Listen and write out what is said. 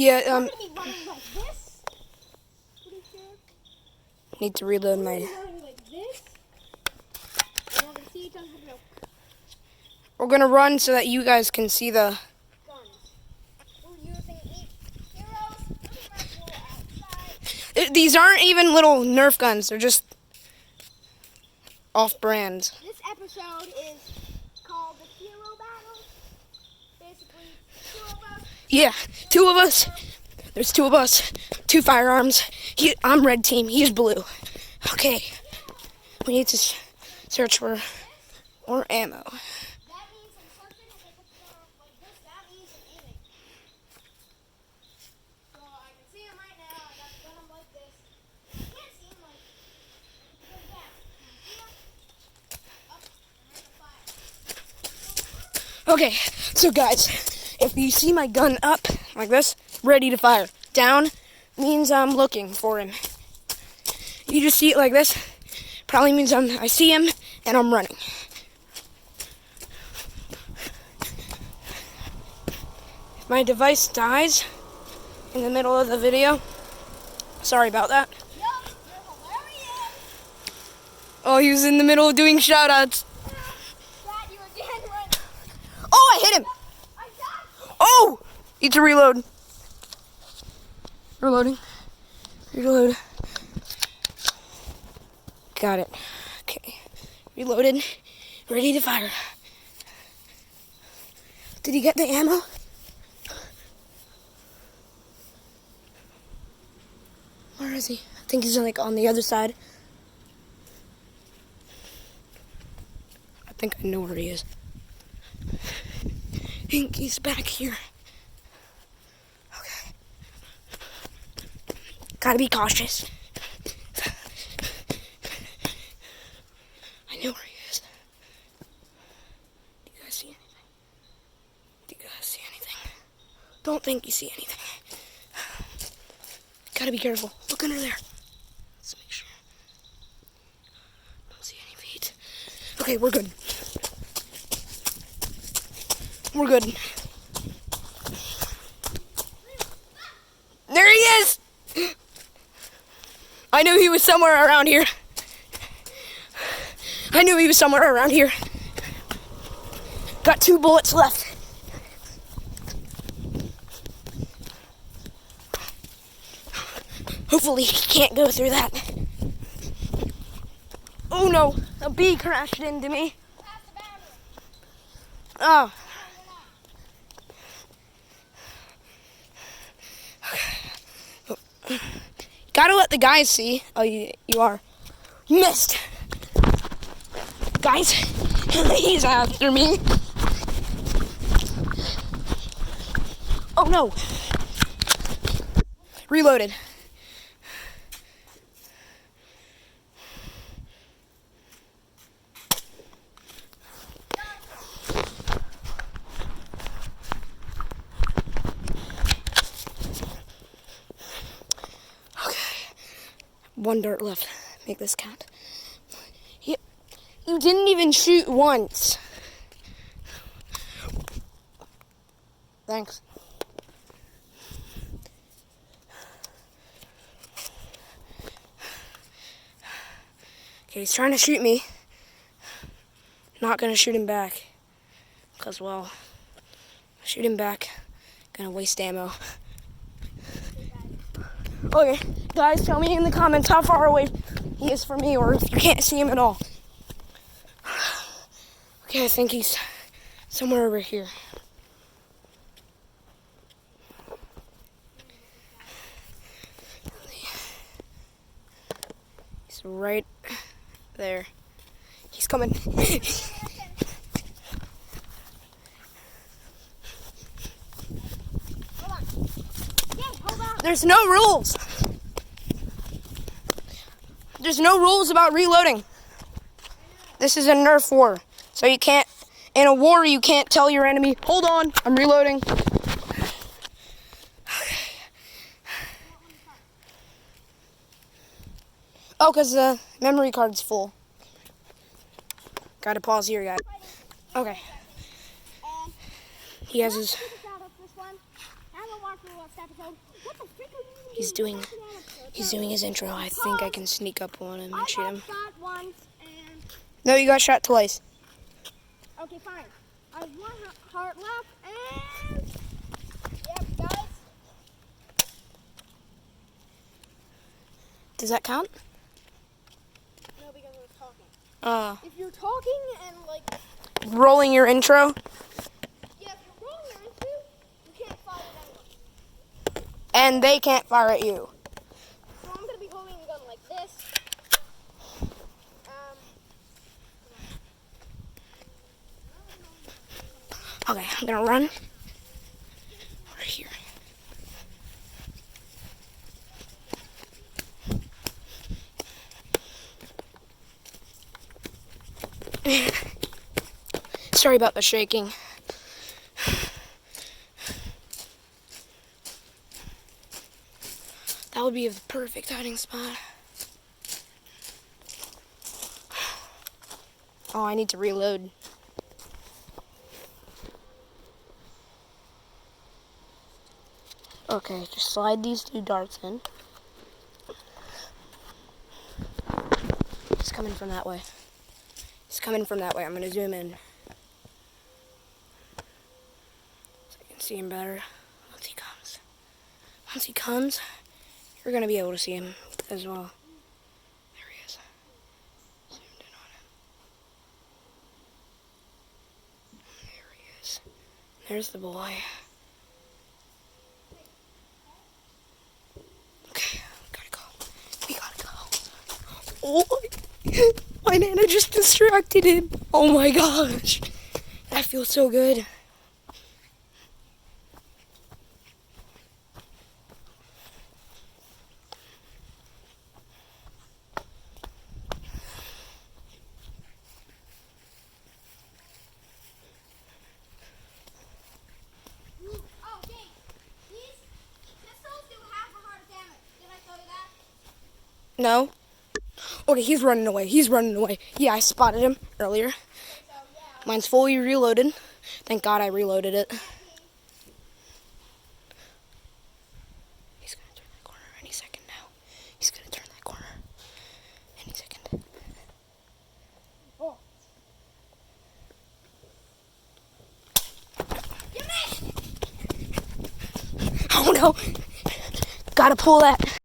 Yeah, I'm gonna be running like this. Pretty sure. Need to reload I'm my... gonna be running like this. And we're gonna see each other real We're gonna run so that you guys can see the... guns. We're using each heroes. Pretty much go outside. These aren't even little Nerf guns. They're just off-brand. This episode is called the Hero Battle. Basically, two of us. Yeah, 2 of us. There's 2 of us. 2 firearms. I'm red team. He's blue. Okay. We need to search for more ammo. That means I'm searching. If I put the gun up like this, that means I'm aiming. So I can see him right now. I got the gun up like this. I can't see him like down. See him? Up and then the fire. Okay, so guys, if you see my gun up like this, ready to fire, down means I'm looking for him. You just see it like this, probably means I see him and I'm running. If my device dies in the middle of the video, sorry about that. Yo, you're hilarious. Oh, he was in the middle of doing shout-outs. Dad, you again went. Oh, I hit him. I got. Oh! Need to reload. Reloading. Reload. Got it. Okay. Reloaded. Ready to fire. Did he get the ammo? Where is he? I think he's like on the other side. I think I know where he is. I think he's back here. Okay. Gotta be cautious. I know where he is. Do you guys see anything? Do you guys see anything? Don't think you see anything. Gotta be careful. Look under there. Let's make sure. Don't see any feet. Okay, we're good. We're good. There he is! I knew he was somewhere around here. I knew he was somewhere around here. Got 2 bullets left. Hopefully he can't go through that. Oh no, a bee crashed into me. Oh. Gotta let the guys see. Oh, you are. Missed. Guys, he's after me. Oh no. Reloaded. Okay. 1 dart left. Make this count. You didn't even shoot once. Thanks. Okay, he's trying to shoot me. Not gonna shoot him back. Because, well, shoot him back. Gonna waste ammo. Okay, guys, tell me in the comments how far away he is from me or if you can't see him at all. Okay, I think he's somewhere over here. He's right there. He's coming. There's no rules. There's no rules about reloading. This is a nerf war. So you can't, in a war, you can't tell your enemy, hold on, I'm reloading. Oh, because the memory card's full. Gotta pause here, guys. Okay. He has his... episode. What the frick are you even He's doing? doing, Back to that episode. he's doing his intro. I think I can sneak up on him I and shoot got him. shot once and... No, you got shot twice. Okay, fine. I have one heart left and... Yep, guys. Does that count? No, because I was talking. If you're talking and like... Rolling your intro, Yeah, if you're rolling your intro, you can't fire at anyone. and they can't fire at you. So I'm going to be holding the gun like this. Okay, I'm gonna run. We're here. Sorry about the shaking. That would be a perfect hiding spot. Oh, I need to reload. Okay, just slide these two darts in. He's coming from that way. He's coming from that way. I'm gonna zoom in so I can see him better once he comes. Once he comes, you're gonna be able to see him as well. There he is. Zoomed in on him. There he is. There's the boy. Okay, gotta go. We gotta go. Oh, my Nana just distracted him. Oh my gosh. That feels so good. Oh, Jake, these pistols do half a heart of damage. Did I tell you that? No? Okay, he's running away. He's running away. Yeah, I spotted him earlier. So, yeah. Mine's fully reloaded. Thank God I reloaded it. He's gonna turn that corner any second now. He's gonna turn that corner any second. Oh. You missed! Oh no! Gotta pull that.